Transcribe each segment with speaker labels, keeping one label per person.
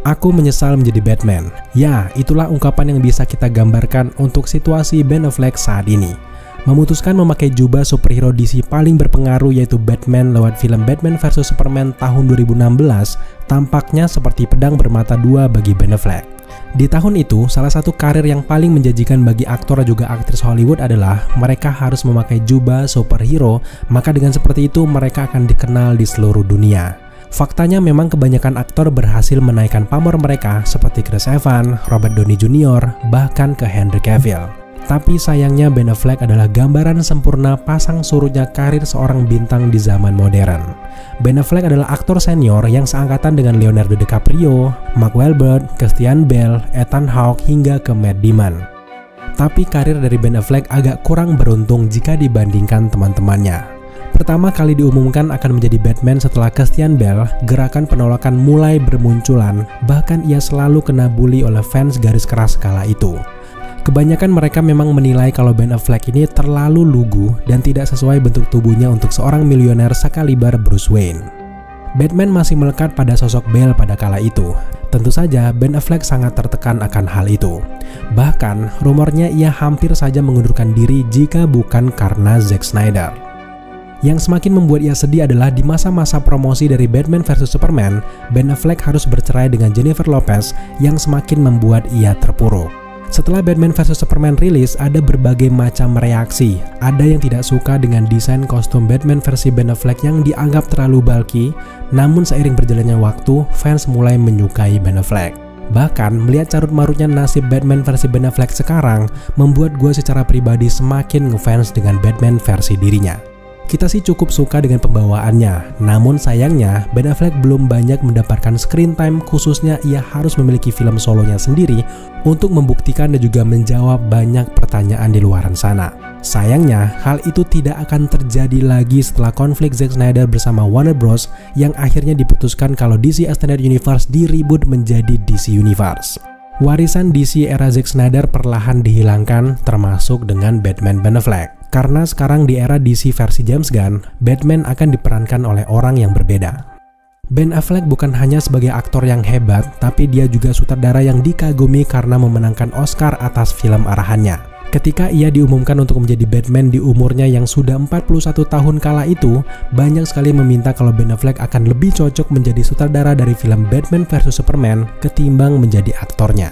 Speaker 1: Aku menyesal menjadi Batman. Ya, itulah ungkapan yang bisa kita gambarkan untuk situasi Ben Affleck saat ini. Memutuskan memakai jubah superhero DC paling berpengaruh yaitu Batman lewat film Batman vs Superman tahun 2016 tampaknya seperti pedang bermata dua bagi Ben Affleck. Di tahun itu, salah satu karir yang paling menjanjikan bagi aktor dan juga aktris Hollywood adalah mereka harus memakai jubah superhero, maka dengan seperti itu mereka akan dikenal di seluruh dunia. Faktanya memang kebanyakan aktor berhasil menaikkan pamor mereka seperti Chris Evans, Robert Downey Jr., bahkan ke Henry Cavill. Tapi sayangnya Ben Affleck adalah gambaran sempurna pasang surutnya karir seorang bintang di zaman modern. Ben Affleck adalah aktor senior yang seangkatan dengan Leonardo DiCaprio, Mark Wahlberg, Christian Bale, Ethan Hawke hingga ke Matt Damon. Tapi karir dari Ben Affleck agak kurang beruntung jika dibandingkan teman-temannya. Pertama kali diumumkan akan menjadi Batman setelah Christian Bale, gerakan penolakan mulai bermunculan, bahkan ia selalu kena bully oleh fans garis keras kala itu. Kebanyakan mereka memang menilai kalau Ben Affleck ini terlalu lugu dan tidak sesuai bentuk tubuhnya untuk seorang miliuner sekaliber Bruce Wayne. Batman masih melekat pada sosok Bale pada kala itu. Tentu saja Ben Affleck sangat tertekan akan hal itu. Bahkan rumornya ia hampir saja mengundurkan diri jika bukan karena Zack Snyder. Yang semakin membuat ia sedih adalah di masa-masa promosi dari Batman vs Superman, Ben Affleck harus bercerai dengan Jennifer Lopez yang semakin membuat ia terpuruk. Setelah Batman vs Superman rilis, ada berbagai macam reaksi. Ada yang tidak suka dengan desain kostum Batman versi Ben Affleck yang dianggap terlalu bulky, namun seiring berjalannya waktu, fans mulai menyukai Ben Affleck. Bahkan, melihat carut marutnya nasib Batman versi Ben Affleck sekarang, membuat gue secara pribadi semakin ngefans dengan Batman versi dirinya. Kita sih cukup suka dengan pembawaannya, namun sayangnya Ben Affleck belum banyak mendapatkan screen time, khususnya ia harus memiliki film solonya sendiri untuk membuktikan dan juga menjawab banyak pertanyaan di luaran sana. Sayangnya, hal itu tidak akan terjadi lagi setelah konflik Zack Snyder bersama Warner Bros yang akhirnya diputuskan kalau DC Extended Universe di-reboot menjadi DC Universe. Warisan DC era Zack Snyder perlahan dihilangkan, termasuk dengan Batman Ben Affleck. Karena sekarang di era DC versi James Gunn, Batman akan diperankan oleh orang yang berbeda. Ben Affleck bukan hanya sebagai aktor yang hebat, tapi dia juga sutradara yang dikagumi karena memenangkan Oscar atas film arahannya. Ketika ia diumumkan untuk menjadi Batman di umurnya yang sudah 41 tahun kala itu, banyak sekali meminta kalau Ben Affleck akan lebih cocok menjadi sutradara dari film Batman vs Superman ketimbang menjadi aktornya.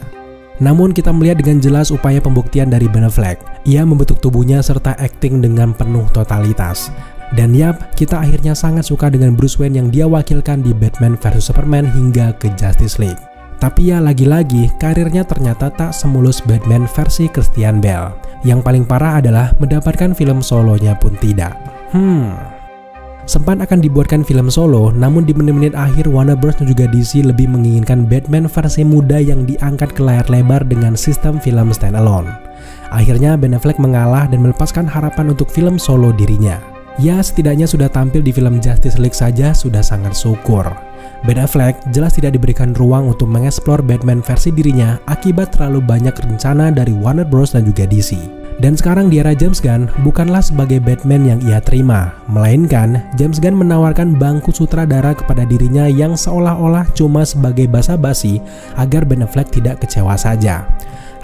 Speaker 1: Namun kita melihat dengan jelas upaya pembuktian dari Ben Affleck. Ia membentuk tubuhnya serta akting dengan penuh totalitas. Dan yap, kita akhirnya sangat suka dengan Bruce Wayne yang dia wakilkan di Batman vs Superman hingga ke Justice League. Tapi ya lagi-lagi, karirnya ternyata tak semulus Batman versi Christian Bale. Yang paling parah adalah mendapatkan film solonya pun tidak. Sempat akan dibuatkan film solo, namun di menit-menit akhir Warner Bros dan juga DC lebih menginginkan Batman versi muda yang diangkat ke layar lebar dengan sistem film standalone. Akhirnya Ben Affleck mengalah dan melepaskan harapan untuk film solo dirinya. Ya, setidaknya sudah tampil di film Justice League saja sudah sangat syukur. Ben Affleck jelas tidak diberikan ruang untuk mengeksplor Batman versi dirinya akibat terlalu banyak rencana dari Warner Bros dan juga DC. Dan sekarang di era James Gunn bukanlah sebagai Batman yang ia terima, melainkan James Gunn menawarkan bangku sutradara kepada dirinya yang seolah-olah cuma sebagai basa-basi agar Ben Affleck tidak kecewa saja.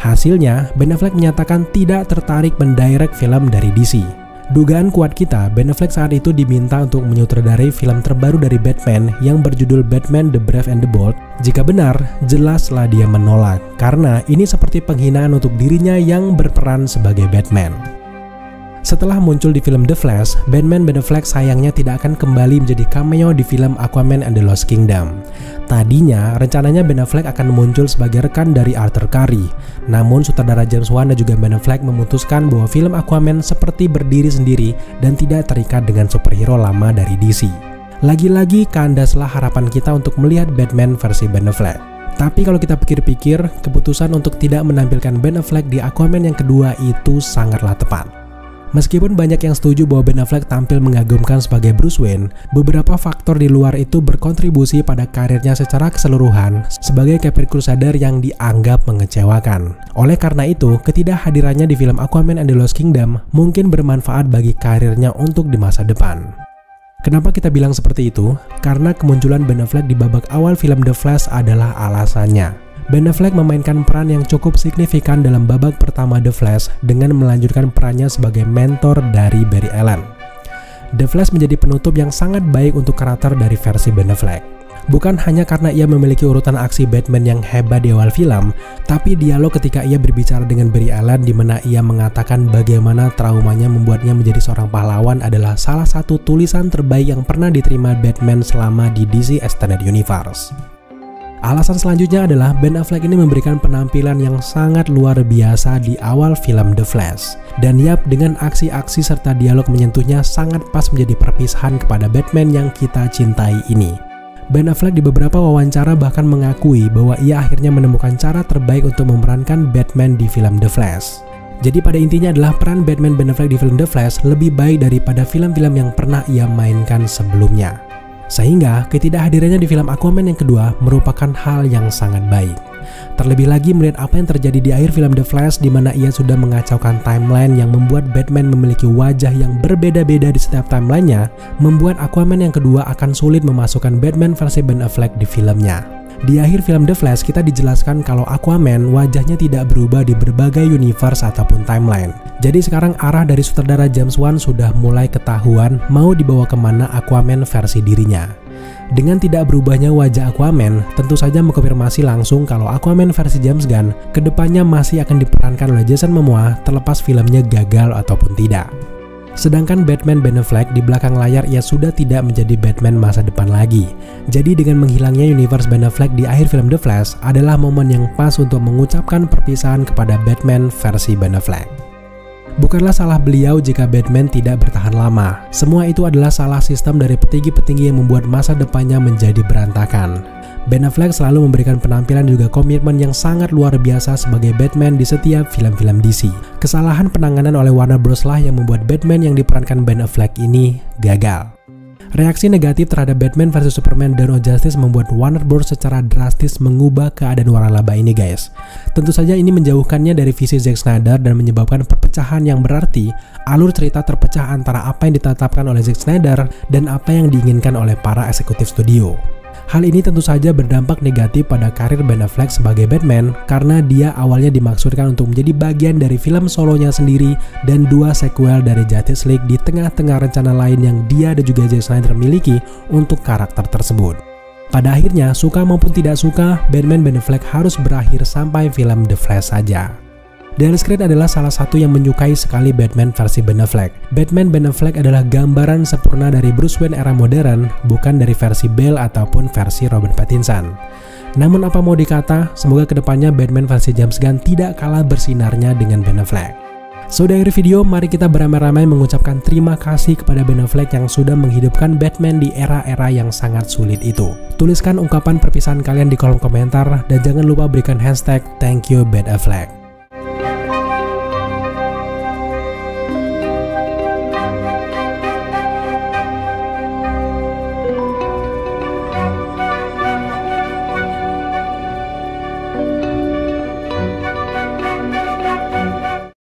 Speaker 1: Hasilnya, Ben Affleck menyatakan tidak tertarik mendirect film dari DC. Dugaan kuat kita, Ben Affleck saat itu diminta untuk menyutradarai film terbaru dari Batman yang berjudul Batman The Brave and the Bold. Jika benar, jelaslah dia menolak, karena ini seperti penghinaan untuk dirinya yang berperan sebagai Batman. Setelah muncul di film The Flash, Batman Ben Affleck sayangnya tidak akan kembali menjadi cameo di film Aquaman and the Lost Kingdom. Tadinya, rencananya Ben Affleck akan muncul sebagai rekan dari Arthur Curry. Namun, sutradara James Wan dan juga Ben Affleck memutuskan bahwa film Aquaman seperti berdiri sendiri dan tidak terikat dengan superhero lama dari DC. Lagi-lagi, kandaslah harapan kita untuk melihat Batman versi Ben Affleck. Tapi kalau kita pikir-pikir, keputusan untuk tidak menampilkan Ben Affleck di Aquaman yang kedua itu sangatlah tepat. Meskipun banyak yang setuju bahwa Ben Affleck tampil mengagumkan sebagai Bruce Wayne, beberapa faktor di luar itu berkontribusi pada karirnya secara keseluruhan sebagai Captain Crusader yang dianggap mengecewakan. Oleh karena itu, ketidakhadirannya di film Aquaman and the Lost Kingdom mungkin bermanfaat bagi karirnya untuk di masa depan. Kenapa kita bilang seperti itu? Karena kemunculan Ben Affleck di babak awal film The Flash adalah alasannya. Ben Affleck memainkan peran yang cukup signifikan dalam babak pertama The Flash dengan melanjutkan perannya sebagai mentor dari Barry Allen. The Flash menjadi penutup yang sangat baik untuk karakter dari versi Ben Affleck. Bukan hanya karena ia memiliki urutan aksi Batman yang hebat di awal film, tapi dialog ketika ia berbicara dengan Barry Allen di mana ia mengatakan bagaimana traumanya membuatnya menjadi seorang pahlawan adalah salah satu tulisan terbaik yang pernah diterima Batman selama di DC Extended Universe. Alasan selanjutnya adalah Ben Affleck ini memberikan penampilan yang sangat luar biasa di awal film The Flash. Dan yap, dengan aksi-aksi serta dialog menyentuhnya sangat pas menjadi perpisahan kepada Batman yang kita cintai ini. Ben Affleck di beberapa wawancara bahkan mengakui bahwa ia akhirnya menemukan cara terbaik untuk memerankan Batman di film The Flash. Jadi pada intinya adalah peran Batman Ben Affleck di film The Flash lebih baik daripada film-film yang pernah ia mainkan sebelumnya. Sehingga ketidakhadirannya di film Aquaman yang kedua merupakan hal yang sangat baik. Terlebih lagi melihat apa yang terjadi di akhir film The Flash di mana ia sudah mengacaukan timeline yang membuat Batman memiliki wajah yang berbeda-beda di setiap timelinenya, membuat Aquaman yang kedua akan sulit memasukkan Batman versi Ben Affleck di filmnya. Di akhir film The Flash kita dijelaskan kalau Aquaman wajahnya tidak berubah di berbagai universe ataupun timeline. Jadi sekarang arah dari sutradara James Wan sudah mulai ketahuan mau dibawa kemana Aquaman versi dirinya. Dengan tidak berubahnya wajah Aquaman, tentu saja mengkonfirmasi langsung kalau Aquaman versi James Gunn kedepannya masih akan diperankan oleh Jason Momoa terlepas filmnya gagal ataupun tidak. Sedangkan Batman Ben Affleck di belakang layar ia sudah tidak menjadi Batman masa depan lagi. Jadi dengan menghilangnya universe Ben Affleck di akhir film The Flash adalah momen yang pas untuk mengucapkan perpisahan kepada Batman versi Ben Affleck. Bukanlah salah beliau jika Batman tidak bertahan lama. Semua itu adalah salah sistem dari petinggi-petinggi yang membuat masa depannya menjadi berantakan. Ben Affleck selalu memberikan penampilan juga komitmen yang sangat luar biasa sebagai Batman di setiap film-film DC. Kesalahan penanganan oleh Warner Bros lah yang membuat Batman yang diperankan Ben Affleck ini gagal. Reaksi negatif terhadap Batman vs Superman Dawn of Justice membuat Warner Bros secara drastis mengubah keadaan waralaba ini guys. Tentu saja ini menjauhkannya dari visi Zack Snyder dan menyebabkan perpecahan yang berarti alur cerita terpecah antara apa yang ditetapkan oleh Zack Snyder dan apa yang diinginkan oleh para eksekutif studio. Hal ini tentu saja berdampak negatif pada karir Ben Affleck sebagai Batman karena dia awalnya dimaksudkan untuk menjadi bagian dari film solonya sendiri dan 2 sequel dari Justice League di tengah-tengah rencana lain yang dia dan juga Zack Snyder miliki untuk karakter tersebut. Pada akhirnya, suka maupun tidak suka, Batman Ben Affleck harus berakhir sampai film The Flash saja. Dallas Creed adalah salah satu yang menyukai sekali Batman versi Ben Affleck. Batman Ben Affleck adalah gambaran sempurna dari Bruce Wayne era modern, bukan dari versi Bale ataupun versi Robert Pattinson. Namun apa mau dikata, semoga kedepannya Batman versi James Gunn tidak kalah bersinarnya dengan Ben Affleck. So di akhir video, mari kita beramai-ramai mengucapkan terima kasih kepada Ben Affleck yang sudah menghidupkan Batman di era-era yang sangat sulit itu. Tuliskan ungkapan perpisahan kalian di kolom komentar dan jangan lupa berikan hashtag #ThankYouBenAffleck.